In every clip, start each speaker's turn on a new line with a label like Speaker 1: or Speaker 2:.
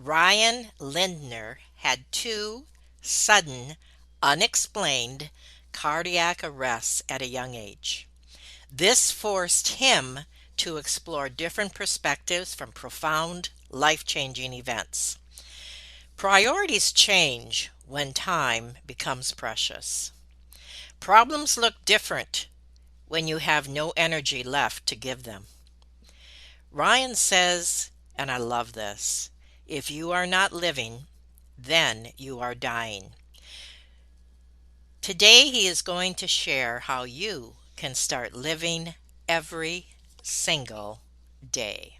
Speaker 1: Ryan Lindner had two sudden, unexplained cardiac arrests at a young age. This forced him to explore different perspectives from profound, life changing events. Priorities change when time becomes precious. Problems look different when you have no energy left to give them. Ryan says, and I love this, if you are not living, then you are dying. Today, he is going to share how you can start living every single day.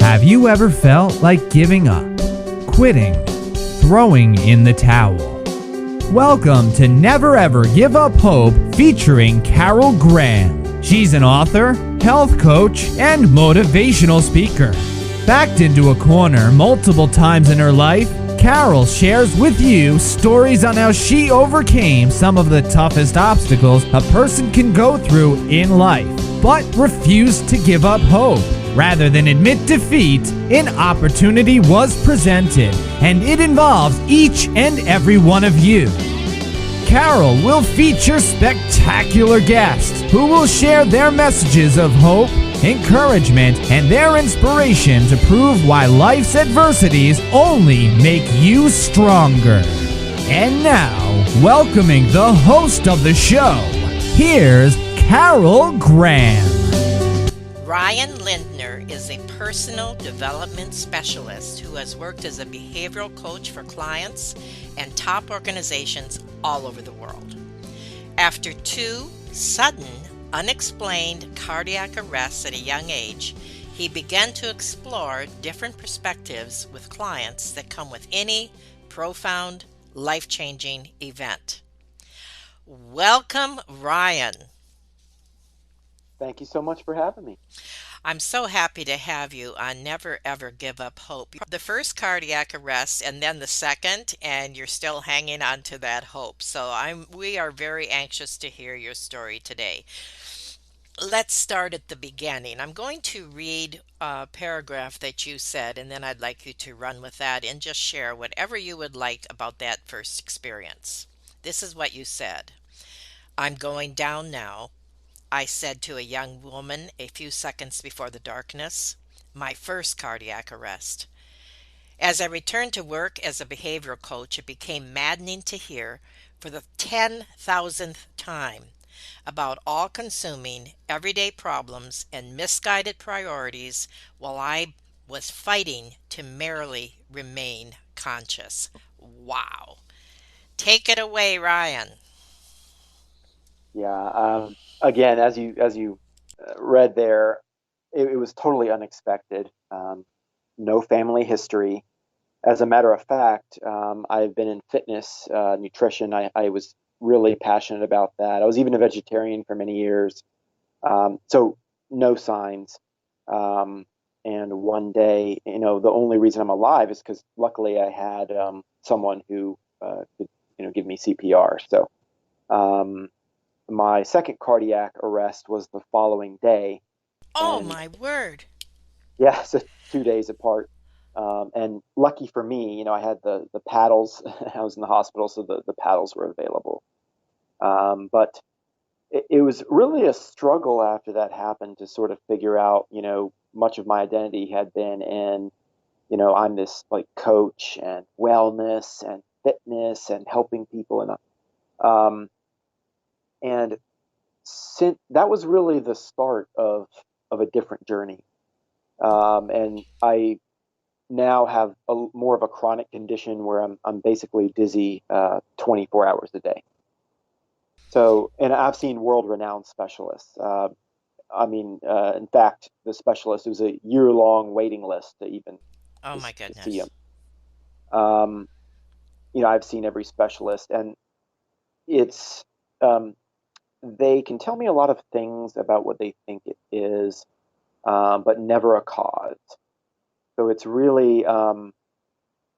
Speaker 2: Have you ever felt like giving up, quitting, throwing in the towel? Welcome to Never Ever Give Up Hope featuring Carol Graham. She's an author, health coach, and motivational speaker. Backed into a corner multiple times in her life, Carol shares with you stories on how she overcame some of the toughest obstacles a person can go through in life, but refused to give up hope. Rather than admit defeat, an opportunity was presented, and it involves each and every one of you. Carol will feature spectacular guests who will share their messages of hope, encouragement, and their inspiration to prove why life's adversities only make you stronger. And now, welcoming the host of the show, here's Carol Graham.
Speaker 1: Ryan Lindner is a personal development specialist who has worked as a behavioral coach for clients and top organizations all over the world. After two sudden, unexplained cardiac arrests at a young age, he began to explore different perspectives with clients that come with any profound, life-changing event. Welcome, Ryan.
Speaker 3: Thank you so much for having me.
Speaker 1: I'm so happy to have you on Never Ever Give Up Hope. The first cardiac arrest and then the second, and you're still hanging on to that hope. So we are very anxious to hear your story today. Let's start at the beginning. I'm going to read a paragraph that you said, and then I'd like you to run with that and just share whatever you would like about that first experience. This is what you said. I'm going down now, I said to a young woman a few seconds before the darkness, my first cardiac arrest. As I returned to work as a behavioral coach, it became maddening to hear, for the 10,000th time, about all consuming everyday problems and misguided priorities while I was fighting to merely remain conscious. Wow. Take it away, Ryan.
Speaker 3: Yeah. Again, as you read there, it was totally unexpected. No family history. As a matter of fact, I've been in fitness, nutrition. I was really passionate about that. I was even a vegetarian for many years. So no signs. Um, and one day, the only reason I'm alive is because luckily I had someone who could, give me CPR. So. Um, My second cardiac arrest was the following day,
Speaker 1: Oh,
Speaker 3: and
Speaker 1: my word.
Speaker 3: yeah, so 2 days apart. And lucky for me, I had the paddles. I was in the hospital, so the paddles were available. But it was really a struggle after that happened to sort of figure out, much of my identity had been in, I'm this like coach and wellness and fitness and helping people, um, and since that was really the start of a different journey. And I now have more of a chronic condition where I'm basically dizzy 24 hours a day. So, and I've seen world-renowned specialists. In fact, the specialist, it was a year-long waiting list to even
Speaker 1: Oh, my
Speaker 3: to see him.
Speaker 1: goodness.
Speaker 3: Um, I've seen every specialist, and it's um, they can tell me a lot of things about what they think it is, but never a cause. So it's really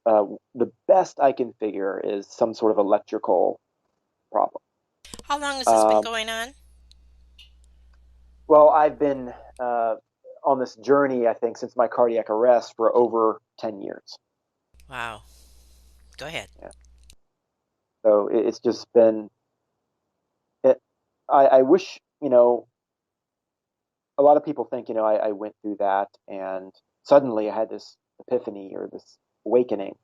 Speaker 3: the best I can figure is some sort of electrical problem.
Speaker 1: How long has this been
Speaker 3: Um,
Speaker 1: going on?
Speaker 3: well, I've been uh, on this journey, I think, since my cardiac arrest for over 10 years.
Speaker 1: Wow. Go ahead.
Speaker 3: Yeah. So it's just been, it, I wish, a lot of people think, I went through that and suddenly I had this epiphany or this awakening.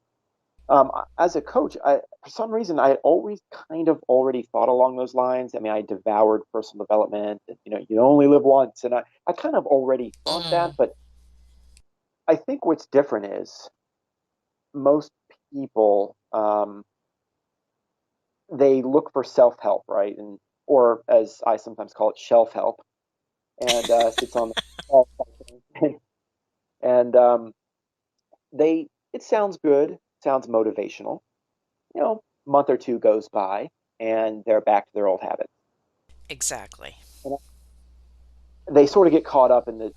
Speaker 3: As a coach, for some reason, I always kind of already thought along those lines. I mean, I devoured personal development. And, you only live once, and I kind of already thought that.
Speaker 1: Mm,
Speaker 3: But I think what's different is most people they look for self help, right? And or as I sometimes call it, shelf help, and sits on the shelf and they it sounds good, sounds motivational. Month or two goes by, and they're back to their old habits.
Speaker 1: exactly.
Speaker 3: And they sort of get caught up in the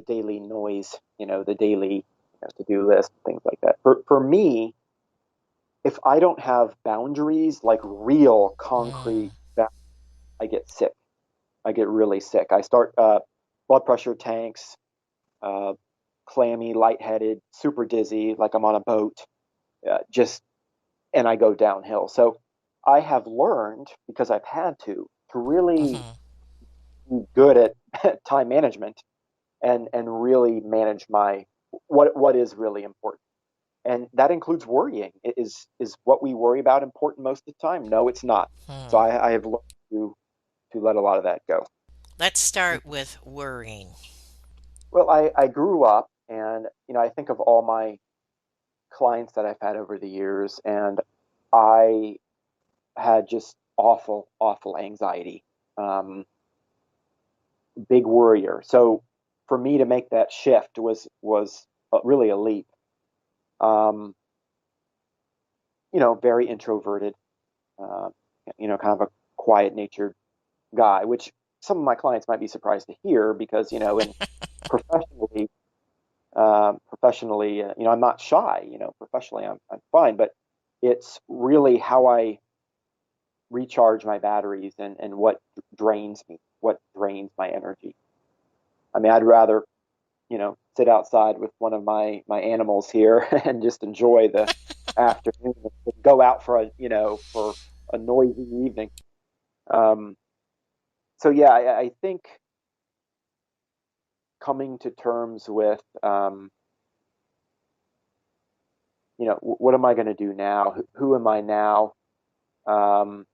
Speaker 3: daily noise, the daily to-do list, things like that. For me, if I don't have boundaries, like real concrete,
Speaker 1: Mm,
Speaker 3: I get sick. I get really sick. I start blood pressure tanks, uh, clammy, lightheaded, super dizzy, like I'm on a boat. Just and I go downhill. So I have learned because I've had to really
Speaker 1: hmm
Speaker 3: be good at time management and really manage my what is really important. And that includes worrying. Is what we worry about important most of the time? No, it's not. So
Speaker 1: hmm.
Speaker 3: I have learned to let a lot of that go.
Speaker 1: Let's start with worrying.
Speaker 3: Well, I grew up, and I think of all my clients that I've had over the years, and I had just awful, awful anxiety, um, big worrier. So for me to make that shift was really a leap. Um, very introverted, uh, kind of a quiet natured guy, which some of my clients might be surprised to hear because, in professionally, I'm not shy, professionally, I'm fine, but it's really how I recharge my batteries and what drains me, what drains my energy. I mean, I'd rather, sit outside with one of my animals here and just enjoy the afternoon than go out for a noisy evening. Um, so yeah, I think coming to terms with, what am I going to do now? Who am I now? Um,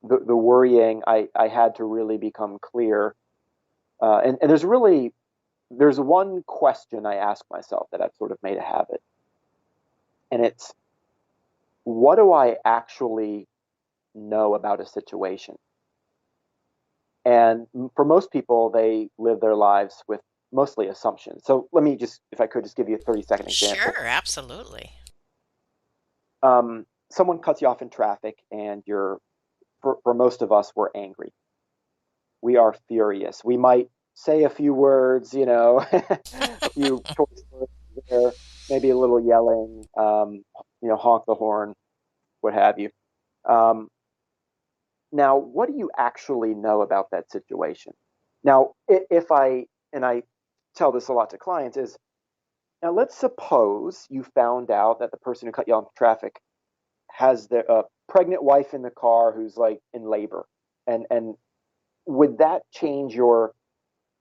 Speaker 3: the worrying, I had to really become clear. And there's one question I ask myself that I've sort of made a habit, and it's, what do I actually know about a situation? And for most people, they live their lives with mostly assumptions. So let me just, if I could, just give you a 30-second example.
Speaker 1: Sure, absolutely.
Speaker 3: Someone cuts you off in traffic, and for most of us, we're angry. We are furious. We might say a few words, a few choice words there, maybe a little yelling, honk the horn, what have you. Um, Now, what do you actually know about that situation? Now, if and I tell this a lot to clients, is now let's suppose you found out that the person who cut you off in traffic has their pregnant wife in the car who's like in labor. And would that change your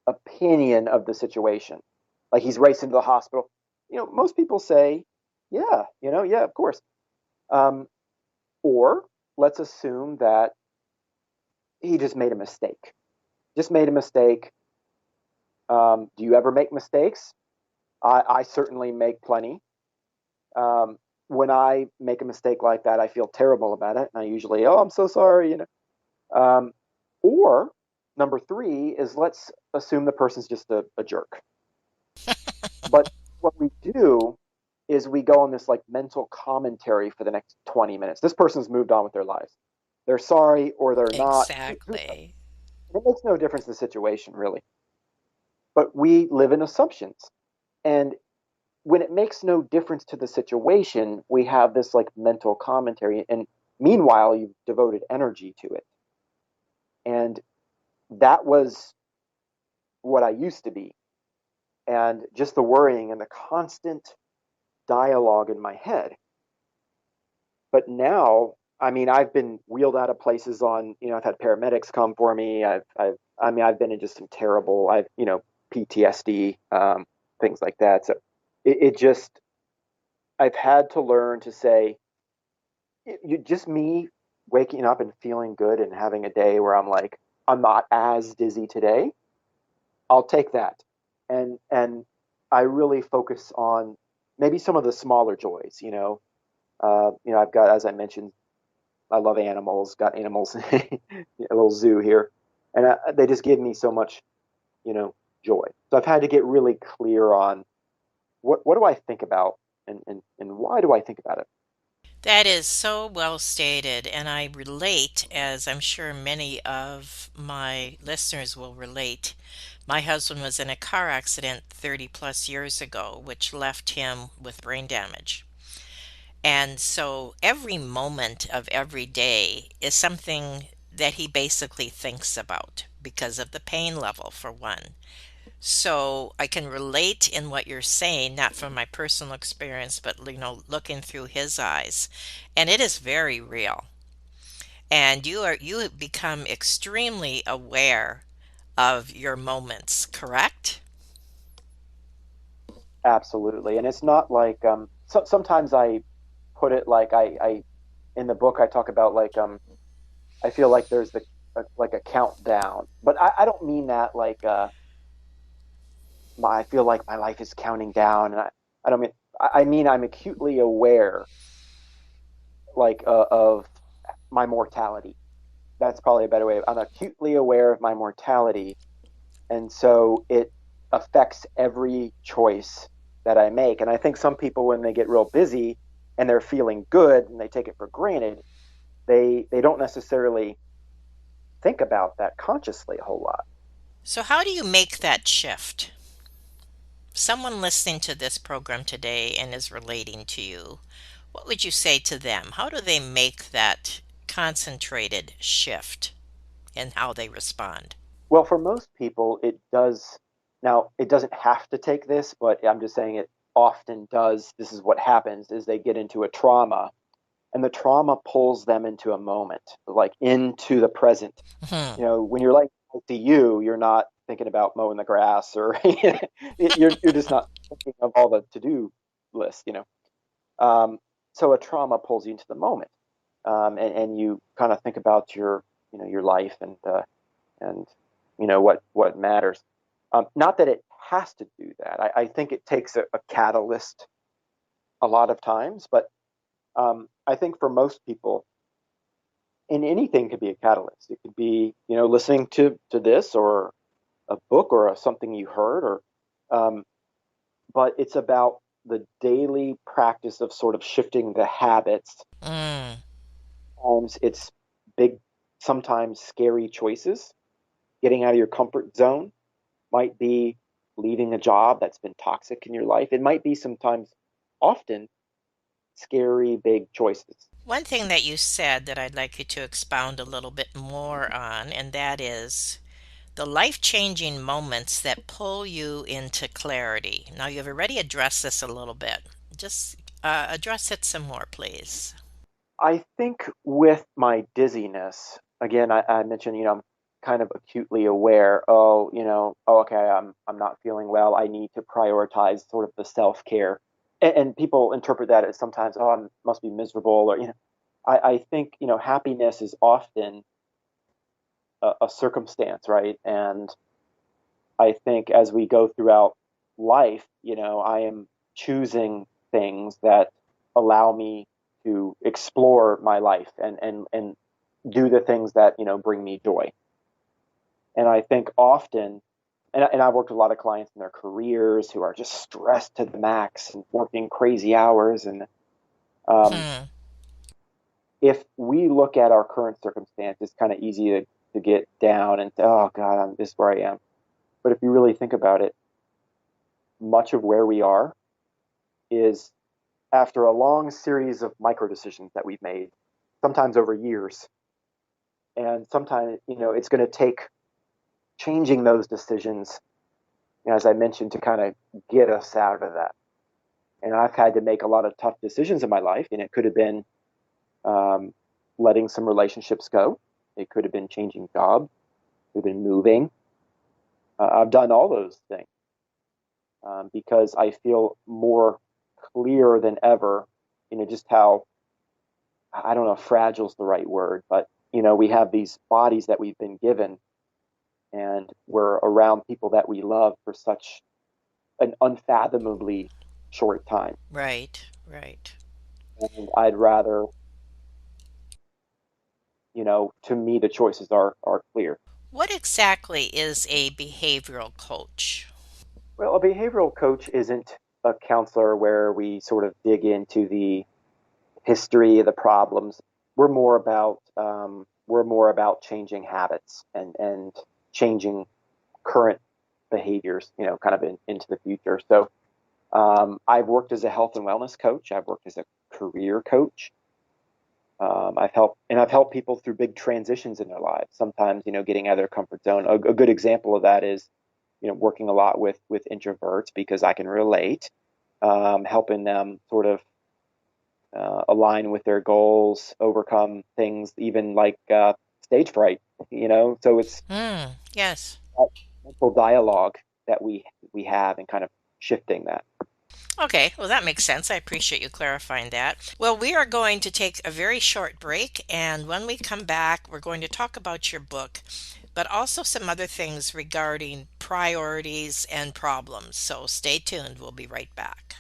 Speaker 3: opinion of the situation? Like he's racing to the hospital. Most people say, yeah, yeah, of course. Um, or let's assume that he just made a mistake. Just made a mistake. Do you ever make mistakes? I certainly make plenty. Um, when I make a mistake like that, I feel terrible about it, and I usually, oh, I'm so sorry, or number three is, let's assume the person's just a jerk. But what we do is we go on this like mental commentary for the next 20 minutes. This person's moved on with their lives. They're sorry or they're not. Who knows?
Speaker 1: Exactly.
Speaker 3: It makes no difference in the situation, really. But we live in assumptions. And when it makes no difference to the situation, we have this like mental commentary. And meanwhile, you've devoted energy to it. And that was what I used to be. and just the worrying and the constant dialogue in my head. But now, I mean, I've been wheeled out of places on, I've had paramedics come for me. I've been in just some terrible, PTSD, things like that. So it just, I've had to learn to say, you just me waking up and feeling good and having a day where I'm like, I'm not as dizzy today. I'll take that. And I really focus on maybe some of the smaller joys, I've got, as I mentioned, I love animals, got animals, a little zoo here, and they just give me so much, joy. So I've had to get really clear on what do I think about, and why do I think about it?
Speaker 1: That is so well stated, and I relate, as I'm sure many of my listeners will relate. My husband was in a car accident 30 plus years ago, which left him with brain damage. And so every moment of every day is something that he basically thinks about because of the pain level, for one. So I can relate in what you're saying, not from my personal experience, but looking through his eyes. And it is very real. And you have become extremely aware of your moments, correct?
Speaker 3: Absolutely, and it's not like sometimes I put it like I in the book I talk about like I feel like there's like a countdown, but I don't mean that like I feel like my life is counting down, and I don't mean I mean I'm acutely aware like of my mortality. That's probably a better way. I'm acutely aware of my mortality, and so it affects every choice that I make. And I think some people, when they get real busy and they're feeling good and they take it for granted, they don't necessarily think about that consciously a whole lot.
Speaker 1: So how do you make that shift? Someone listening to this program today and is relating to you, what would you say to them? How do they make that concentrated shift in how they respond?
Speaker 3: Well, for most people, it does. Now, it doesn't have to take this, but I'm just saying it often does. This is what happens is they get into a trauma, and the trauma pulls them into a moment, like into the present.
Speaker 1: Hmm.
Speaker 3: When you're like to you, you're not thinking about mowing the grass or you're just not thinking of all the to-do list. Um, so a trauma pulls you into the moment, and you kind of think about your life and what matters. Not that it has to do that. I think it takes a catalyst a lot of times, but I think for most people, and anything could be a catalyst. It could be listening to this or a book or something you heard, or um, but it's about the daily practice of sort of shifting the habits.
Speaker 1: Mm.
Speaker 3: It's big, sometimes scary choices. Getting out of your comfort zone might be leaving a job that's been toxic in your life. It might be sometimes, often, scary, big choices.
Speaker 1: One thing that you said that I'd like you to expound a little bit more on, and that is the life changing moments that pull you into clarity. Now, you've already addressed this a little bit. Just address it some more, please.
Speaker 3: I think with my dizziness, again, I mentioned, I'm kind of acutely aware. Oh, okay, I'm not feeling well. I need to prioritize sort of the self care, and people interpret that as sometimes, oh, I must be miserable, or I think happiness is often a circumstance, right? And I think as we go throughout life, I am choosing things that allow me to explore my life and do the things that bring me joy. And I think often, and I've worked with a lot of clients in their careers who are just stressed to the max and working crazy hours. And um,
Speaker 1: Hmm.
Speaker 3: if we look at our current circumstance, it's kind of easy to get down and say, oh God, this is where I am. But if you really think about it, much of where we are is after a long series of micro decisions that we've made, sometimes over years. And sometimes, it's going to take changing those decisions, as I mentioned, to kind of get us out of that. And I've had to make a lot of tough decisions in my life, and it could have been um, letting some relationships go. It could have been changing jobs. It could have been moving. I've done all those things because I feel more clear than ever, just how, I don't know if fragile is the right word, but, we have these bodies that we've been given, and we're around people that we love for such an unfathomably short time.
Speaker 1: Right, right.
Speaker 3: And I'd rather, to me, the choices are clear.
Speaker 1: What exactly is a behavioral coach?
Speaker 3: Well, a behavioral coach isn't a counselor where we sort of dig into the history of the problems. We're more about changing habits and changing current behaviors, kind of into the future. So I've worked as a health and wellness coach. I've worked as a career coach. I've helped people through big transitions in their lives. Sometimes, getting out of their comfort zone. A good example of that is, working a lot with introverts because I can relate, helping them sort of align with their goals, overcome things, even like stage fright. So it's
Speaker 1: Yes.
Speaker 3: that mental dialogue that we have, and kind of shifting that.
Speaker 1: Okay, well, that makes sense. I appreciate you clarifying that. Well, we are going to take a very short break, and when we come back, we're going to talk about your book, but also some other things regarding priorities and problems. So stay tuned. We'll be right back.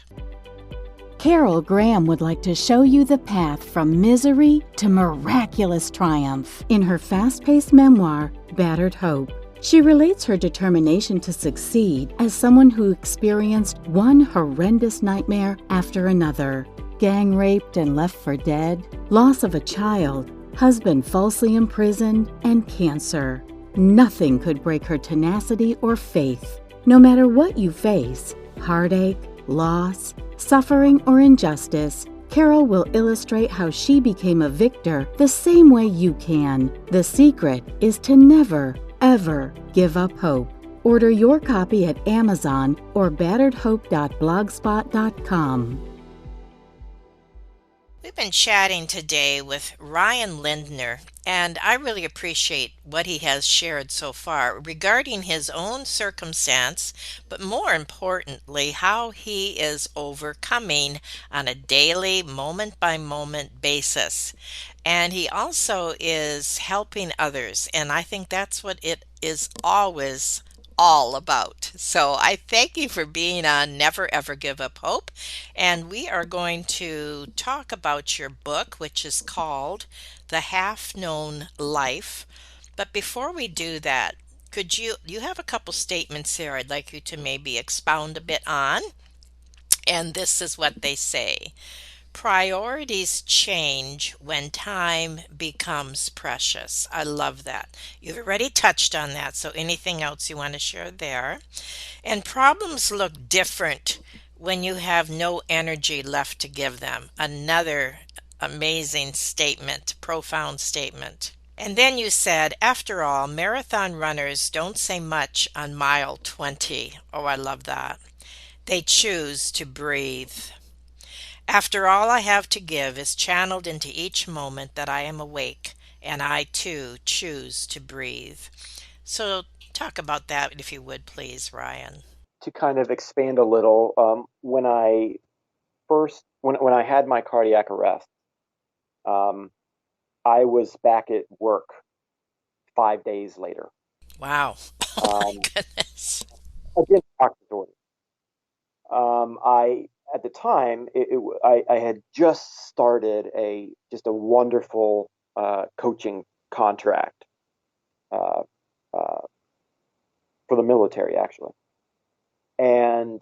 Speaker 4: Carol Graham would like to show you the path from misery to miraculous triumph in her fast-paced memoir, Battered Hope. She relates her determination to succeed as someone who experienced one horrendous nightmare after another: gang raped and left for dead, loss of a child, husband falsely imprisoned, and cancer. Nothing could break her tenacity or faith. No matter what you face, heartache, loss, suffering, or injustice, Carol will illustrate how she became a victor the same way you can. The secret is to never, ever give up hope. Order your copy at Amazon or batteredhope.blogspot.com.
Speaker 1: We've been chatting today with Ryan Lindner, and I really appreciate what he has shared so far regarding his own circumstance, but more importantly, how he is overcoming on a daily, moment by moment basis. And he also is helping others, and I think that's what it is always all about. So I thank you for being on Never Ever Give Up Hope. And we are going to talk about your book, which is called The Half Known Life. But before we do that, could you have a couple statements here I'd like you to maybe expound a bit on? And this is what they say. Priorities change when time becomes precious. I love that. You've already touched on that, so anything else you want to share there? And problems look different when you have no energy left to give them. Another amazing statement, profound statement. And then you said, after all, marathon runners don't say much on mile 20. Oh, I love that. They choose to breathe. After all I have to give is channeled into each moment that I am awake, and I too choose to breathe. So, talk about that if you would, please, Ryan.
Speaker 3: To kind of expand a little, when I had my cardiac arrest, um, I was back at work 5 days later.
Speaker 1: Wow. Oh my
Speaker 3: Um,
Speaker 1: goodness.
Speaker 3: Again, doctor's orders. I At the time, I had just started a wonderful coaching contract uh, uh, for the military, actually, and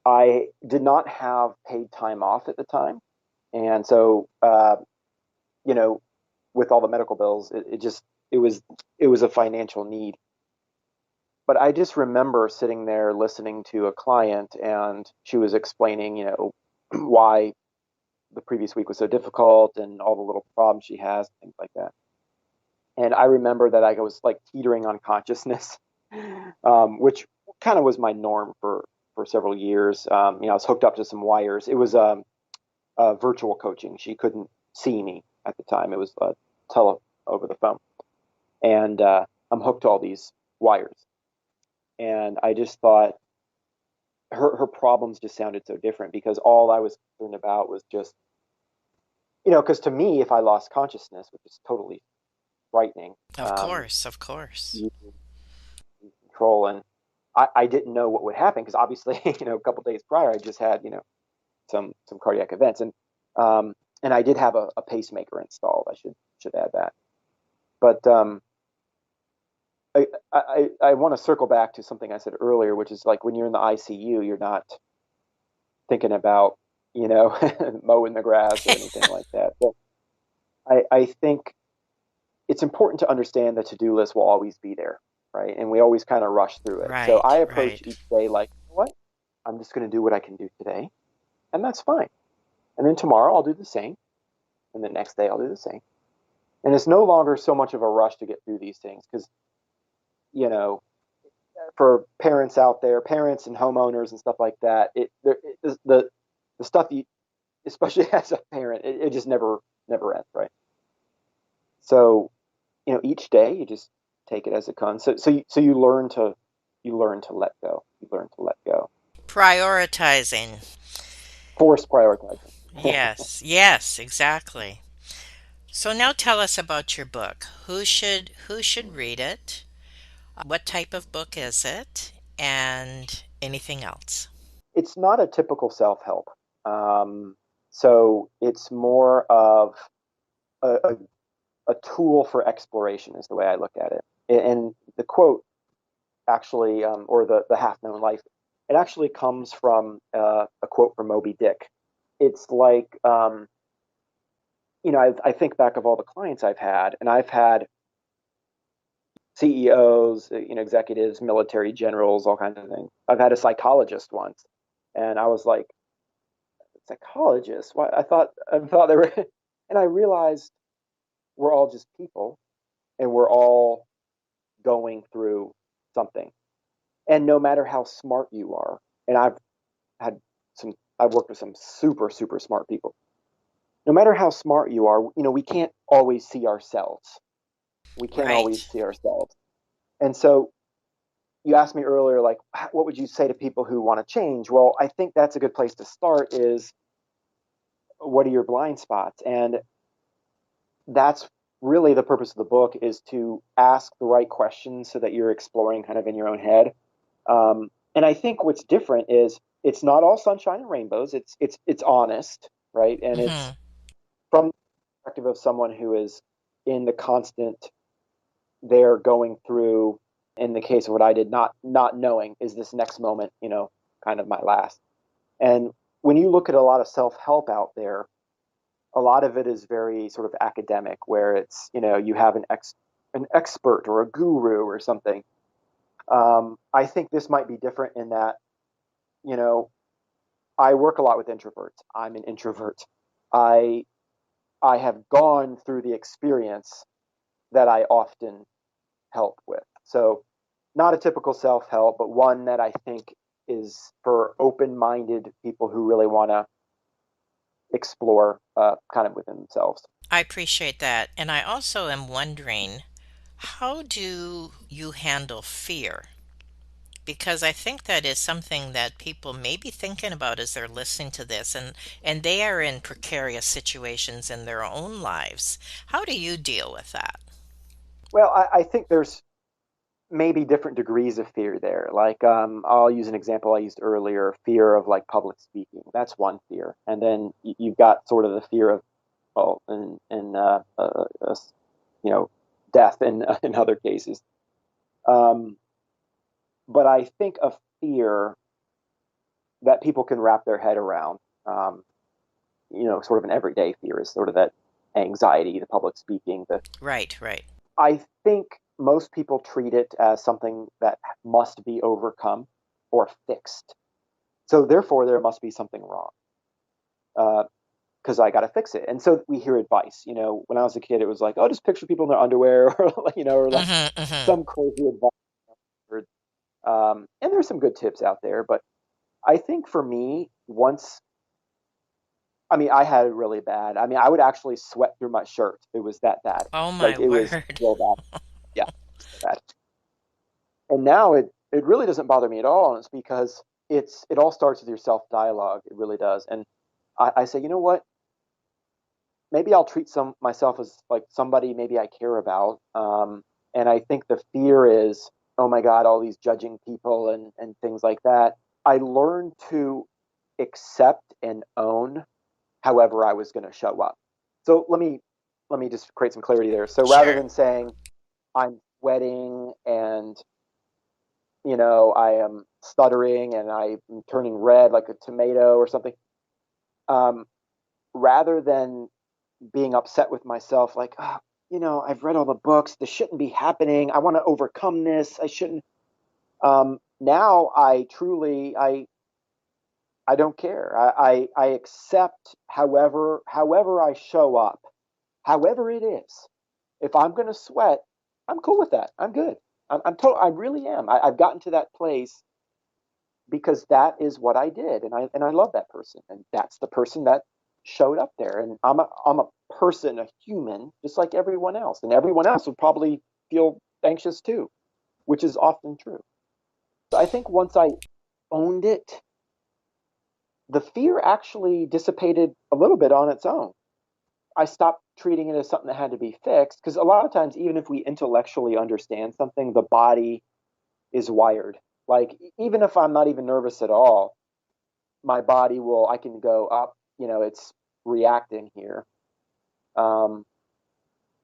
Speaker 3: I did not have paid time off at the time, and so you know, with all the medical bills, it was a financial need. But I just remember sitting there listening to a client, and she was explaining, why the previous week was so difficult and all the little problems she has, things like that. And I remember that I was like teetering on consciousness, which kind of was my norm for several years. I was hooked up to some wires. It was virtual coaching. She couldn't see me at the time. It was tele over the phone, and I'm hooked to all these wires. And I just thought her problems just sounded so different because all I was concerned about was just, because to me, if I lost consciousness, which is totally frightening,
Speaker 1: Of course, of course.
Speaker 3: you lose control. And I didn't know what would happen because obviously, a couple days prior, I just had, some cardiac events. And I did have a pacemaker installed. I should add that. But I want to circle back to something I said earlier, which is like when you're in the ICU, you're not thinking about, mowing the grass or anything like that. But I think it's important to understand the to-do list will always be there, right? And we always kind of rush through it. So I
Speaker 1: Right,
Speaker 3: approach
Speaker 1: right.
Speaker 3: each day like, you know what? I'm just going to do what I can do today, and that's fine. And then tomorrow I'll do the same, and the next day I'll do the same. And it's no longer so much of a rush to get through these things because, you know, for parents out there, parents and homeowners and stuff like that, the stuff you, especially as a parent, it just never ends, right? So, each day you just take it as it comes. So you learn to let go. You learn to let go.
Speaker 1: Prioritizing.
Speaker 3: Force prioritizing.
Speaker 1: Yes, yes, exactly. So now tell us about your book. Who should read it? What type of book is it? And anything else?
Speaker 3: It's not a typical self-help. Um, so it's more of a tool for exploration is the way I look at it. And the quote actually, or the half-known life, it actually comes from a quote from Moby Dick. It's like, I think back of all the clients I've had, and I've had CEOs, executives, military generals, all kinds of things. I've had a psychologist once, and I was like, psychologist? Why? I thought they were, and I realized we're all just people, and we're all going through something. And no matter how smart you are, and had I've worked with some super, super smart people. No matter how smart you are, we can't always see ourselves. We can't always
Speaker 1: Right.
Speaker 3: see ourselves. And so you asked me earlier, like, what would you say to people who want to change? Well, I think that's a good place to start is what are your blind spots? And that's really the purpose of the book is to ask the right questions so that you're exploring kind of in your own head. And I think what's different is it's not all sunshine and rainbows. It's honest, right? And it's
Speaker 1: Hmm.
Speaker 3: from the perspective of someone who is in the constant, they're going through. In the case of what I did, not knowing is this next moment, kind of my last. And when you look at a lot of self help out there, a lot of it is very sort of academic, where it's you have an expert or a guru or something. I think this might be different in that you know I work a lot with introverts. I'm an introvert. I I have gone through the experience that I often help with. So not a typical self help, but one that I think is for open minded people who really want to explore kind of within themselves.
Speaker 1: I appreciate that. And I also am wondering, how do you handle fear? Because I think that is something that people may be thinking about as they're listening to this, and they are in precarious situations in their own lives. How do you deal with that?
Speaker 3: Well, I think there's maybe different degrees of fear there. Like, I'll use an example I used earlier: fear of like public speaking. That's one fear, and then you've got sort of the fear of, well, you know, death in in other cases. Um, but I think a fear that people can wrap their head around, um, sort of an everyday fear is sort of that anxiety, the public speaking.
Speaker 1: Right, right.
Speaker 3: I think most people treat it as something that must be overcome or fixed. So therefore, there must be something wrong because I got to fix it. And so we hear advice. When I was a kid, it was like, oh, just picture people in their underwear, or or like
Speaker 1: Mm-hmm, mm-hmm.
Speaker 3: some crazy advice. And there's some good tips out there, but I think for me, I mean, I had it really bad. I mean, I would actually sweat through my shirt. It was that bad.
Speaker 1: Oh my
Speaker 3: Like it was
Speaker 1: word.
Speaker 3: real bad. Yeah, so bad. And now it really doesn't bother me at all. And it's because it all starts with your self dialogue. It really does. And I say, you know what? Maybe I'll treat some myself as like somebody maybe I care about. And I think the fear is, oh my God, all these judging people and things like that. I learned to accept and own however I was going to show up. So let me just create some clarity there. So rather
Speaker 1: Sure.
Speaker 3: than saying I'm sweating and I am stuttering and I'm turning red like a tomato or something, um, rather than being upset with myself, like, oh, I've read all the books. This shouldn't be happening. I want to overcome this. I shouldn't. Now I truly, I don't care. I accept however I show up, however it is. If I'm going to sweat, I'm cool with that. I'm good. I really am. I've gotten to that place because that is what I did, and I love that person, and that's the person that showed up there. And I'm a person, a human, just like everyone else, and everyone else would probably feel anxious too, which is often true. So I think once I owned it, the fear actually dissipated a little bit on its own. I stopped treating it as something that had to be fixed because a lot of times, even if we intellectually understand something, the body is wired. Like, even if I'm not even nervous at all, my body will, I can go up, it's reacting here. Um,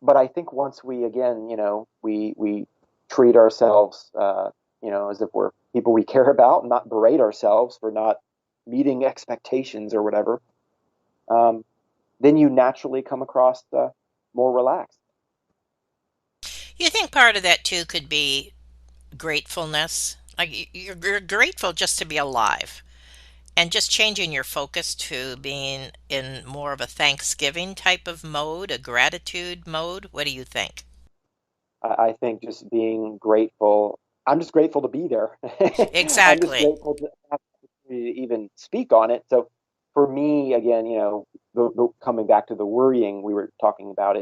Speaker 3: but I think once we, again, we treat ourselves, as if we're people we care about and not berate ourselves for not meeting expectations or whatever, um, then you naturally come across more relaxed.
Speaker 1: You think part of that too could be gratefulness? Like you're grateful just to be alive and just changing your focus to being in more of a Thanksgiving type of mode, a gratitude mode. What do you think?
Speaker 3: I think just being grateful. I'm just grateful to be there. I'm just
Speaker 1: Exactly.
Speaker 3: grateful to have the opportunity to even speak on it. So for me, again, coming back to the worrying we were talking about,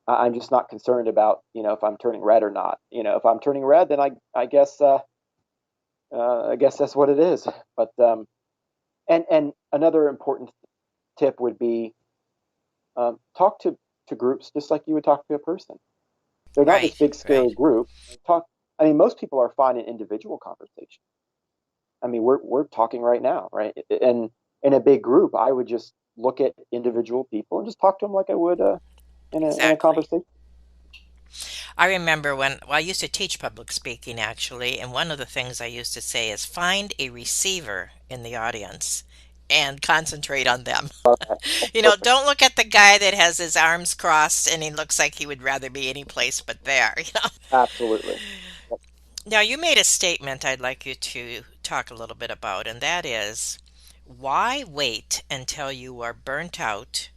Speaker 3: I'm just not concerned about if I'm turning red or not. If I'm turning red, then I guess that's what it is. But and another important tip would be talk to groups just like you would talk to a person. They're not this
Speaker 1: Right,
Speaker 3: big scary
Speaker 1: right.
Speaker 3: group. Talk. I mean, most people are fine in individual conversation. I mean, we're talking right now, right? And in a big group, I would just look at individual people and just talk to them like I would in a
Speaker 1: Exactly.
Speaker 3: conversation.
Speaker 1: I remember I used to teach public speaking actually, and one of the things I used to say is find a receiver in the audience and concentrate on them.
Speaker 3: Love that. That's perfect.
Speaker 1: Don't look at the guy that has his arms crossed and he looks like he would rather be any place but there.
Speaker 3: Absolutely. Yep.
Speaker 1: Now, you made a statement I'd like you to talk a little bit about, and that is why wait until you are burnt out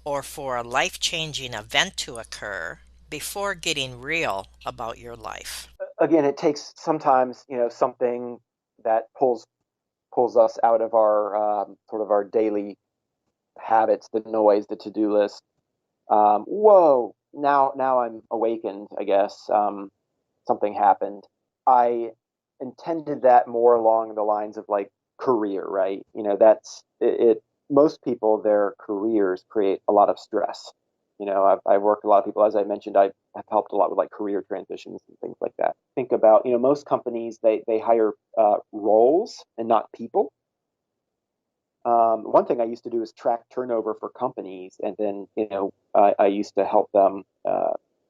Speaker 1: or for a life-changing event to occur before getting real about your life?
Speaker 3: Again, it takes sometimes something that pulls us out of our sort of our daily habits, the noise, the to-do list. Whoa! Now I'm awakened. I guess something happened. I intended that more along the lines of like career, right? That's it. Most people, their careers create a lot of stress. I've worked with a lot of people. As I mentioned, I have helped a lot with like career transitions and things like that. Think about, most companies, they hire roles and not people. One thing I used to do is track turnover for companies, and then I used to help them,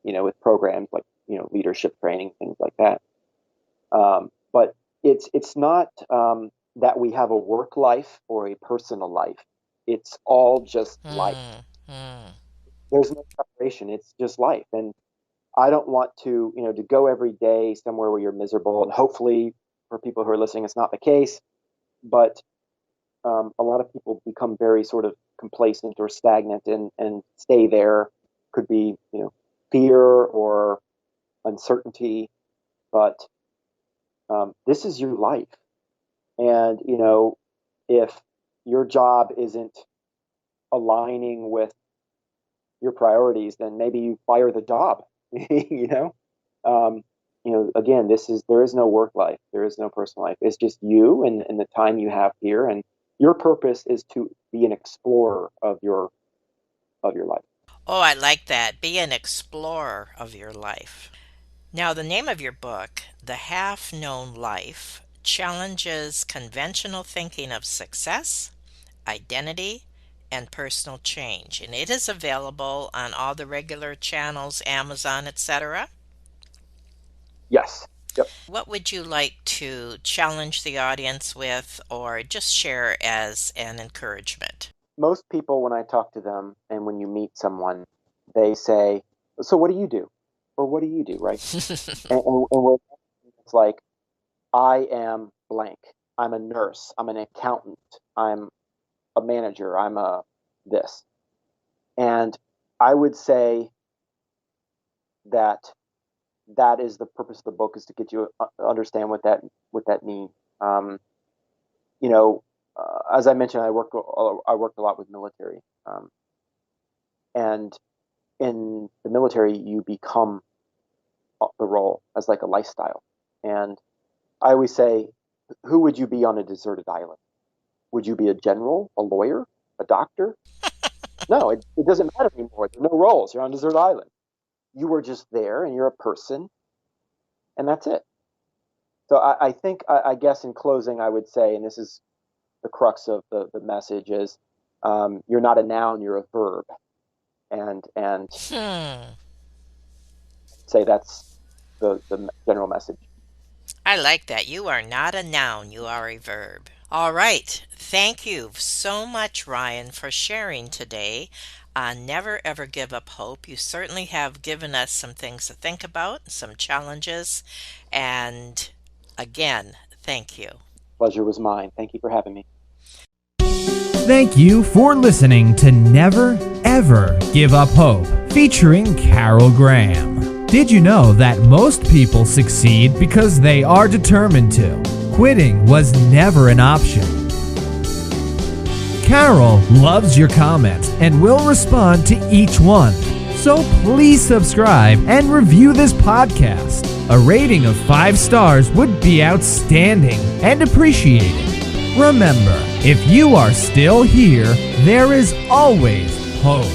Speaker 3: with programs like leadership training, things like that. But it's not that we have a work life or a personal life. It's all just life.
Speaker 1: Hmm. Hmm.
Speaker 3: There's no separation. It's just life, and I don't want to go every day somewhere where you're miserable. And hopefully, for people who are listening, it's not the case. But a lot of people become very sort of complacent or stagnant and stay there. Could be fear or uncertainty, but This is your life. And, if your job isn't aligning with your priorities, then maybe you fire the job. you know, um, again, there is no work life, there is no personal life. It's just you and the time you have here, and your purpose is to be an explorer of your life.
Speaker 1: Oh, I like that. Be an explorer of your life. Now, the name of your book, The Half Known Life, challenges conventional thinking of success, identity, and personal change. And it is available on all the regular channels, Amazon, etc.
Speaker 3: Yes. Yep.
Speaker 1: What would you like to challenge the audience with or just share as an encouragement?
Speaker 3: Most people, when I talk to them and when you meet someone, they say, "So what do you do?" Or "What do you do?" Right? It's like, I am blank. I'm a nurse. I'm an accountant. I'm a manager. I'm a this. And I would say that that is the purpose of the book, is to get you understand what that means. You know, as I mentioned, I worked a lot with military, and in the military, you become the role as like a lifestyle. And I always say, who would you be on a deserted island? Would you be a general, a lawyer, a doctor? No, it doesn't matter anymore. There are no roles. You're on a desert island. You were just there, and you're a person, and that's it. So I think, I guess in closing, I would say, and this is the crux of the message, is you're not a noun, you're a verb, and
Speaker 1: Hmm.
Speaker 3: say that's the general message.
Speaker 1: I like that. You are not a noun, you are a verb. All right. Thank you so much, Ryan, for sharing today on Never Ever Give Up Hope. You certainly have given us some things to think about, some challenges, and again, thank you.
Speaker 3: Pleasure was mine. Thank you for having me.
Speaker 2: Thank you for listening to Never Ever Give Up Hope, featuring Carol Graham. Did you know that most people succeed because they are determined to? Quitting was never an option. Carol loves your comments and will respond to each one. So please subscribe and review this podcast. A rating of 5 stars would be outstanding and appreciated. Remember, if you are still here, there is always hope.